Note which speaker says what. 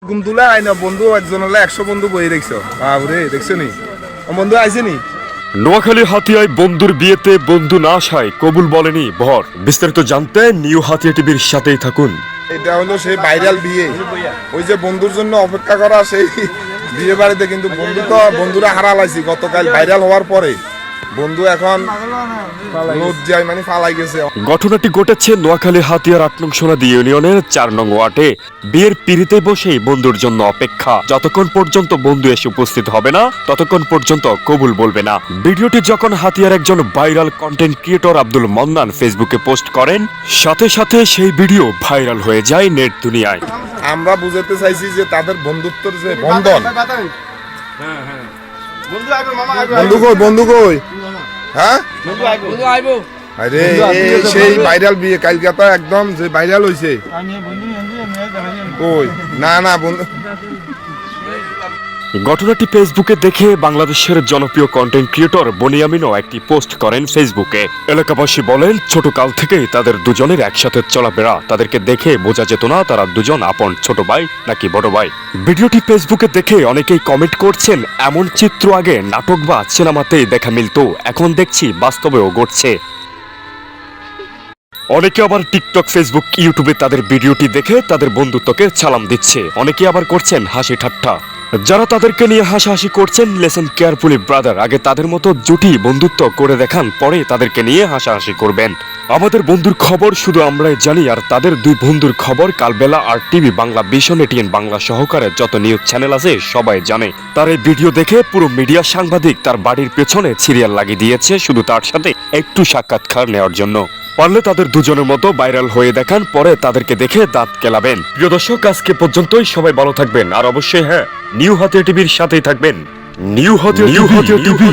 Speaker 1: ঘুম তুলে আই না বন্ধু একজন হলে 100 বন্ধু বই দেখছো বাবরে দেখছো নি বন্ধু আইছে নি
Speaker 2: নোয়াখালী হাতিয়ায় বন্ধুর বিয়েতে বন্ধু না আসায় কবুল বলেনি ভর। বিস্তারিত জানতে নিউ হাতিয়া টিভির সাথেই থাকুন।
Speaker 1: এটা হলো সেই ভাইরাল বিয়ে, ওই যে বন্ধুর জন্য অপেক্ষা করা সেই বিয়ে বাড়িতে, কিন্তু বন্ধুরা হারালাইছি গতকাল ভাইরাল হওয়ার পরে। বন্ধু এখন লজ্জায় মানে ফালাই গেছে।
Speaker 2: ঘটনাটি ঘটেছে নোয়াখালী হাতিয়ার ৮ নং সোনাদি ইউনিয়নের ৪ নং ওয়ার্ডে। বিয়ের পিড়িতে বসেই বন্ধুর জন্য অপেক্ষা। যতক্ষণ পর্যন্ত বন্ধু এসে উপস্থিত হবে না ততক্ষণ পর্যন্ত কবুল বলবে না। ভিডিওটি যখন হাতিয়ার একজন viral content creator Abdul Mannan ফেসবুকে পোস্ট করেন, সাথে সাথে সেই ভিডিও ভাইরাল হয়ে যায় নেট দুনিয়ায়।
Speaker 1: আমরা বুঝাতে চাইছি যে তাদের বন্ধুত্বের যে বন্ধন। বন্ধু কই হ্যাঁ আরে সেই ভাইরাল বিয়ে কালকাতা একদম যে ভাইরাল হইছে কই না বন্ধু।
Speaker 2: ঘটনাটি ফেসবুকে দেখে বাংলাদেশের জনপ্রিয় কন্টেন্ট ক্রিয়েটর বনিয়ামিনও একটি পোস্ট করেন ফেসবুকে। এলাকাবাসী বলেন, ছোটকাল থেকেই তাদের দুজনের একসাথে চলাফেরা। তাদেরকে দেখে বোঝা যেত না তারা দুজন আপন ছোট ভাই নাকি বড় ভাই। ভিডিওটি ফেসবুকে দেখে অনেকেই কমেন্ট করছেন, এমন চিত্র আগে নাটক বা সিনেমাতেই দেখা মিলতো, এখন দেখছি বাস্তবেও ঘটছে। অনেকে আবার টিকটক, ফেসবুক, ইউটিউবে তাদের ভিডিওটি দেখে তাদের বন্ধুত্বকে সালাম দিচ্ছে। অনেকে আবার করছেন হাসি ঠাট্টা। যারা তাদেরকে নিয়ে হাসাহাসি করছেন, লেসেন কেয়ারফুলি ব্রাদার। আগে তাদের মতো জুটি বন্ধুত্ব করে দেখান, পরে তাদেরকে নিয়ে হাসাহাসি করবেন। আমাদের বন্ধুর খবর শুধু আমরাই জানি, আর তাদের দুই বন্ধুর খবর Kalbela R TV Bangla, vision, ATN Bangla সহকারে যত নিউজ চ্যানেল আছে সবাই জানে। তার এই ভিডিও দেখে পুরো মিডিয়া সাংবাদিক তার বাড়ির পেছনে সিরিয়াল লাগিয়ে দিয়েছে শুধু তার সাথে একটু সাক্ষাৎকার নেওয়ার জন্য। পারলে তাদের দুজনের মতো ভাইরাল হয়ে দেখান, পরে তাদেরকে দেখে দাঁত কেলাবেন। প্রিয় দর্শক, আজকে পর্যন্তই। সবাই ভালো থাকবেন, আর অবশ্যই হ্যাঁ, নিউ হাতিয়া টিভির সাথেই থাকবেন। New Hatiya TV.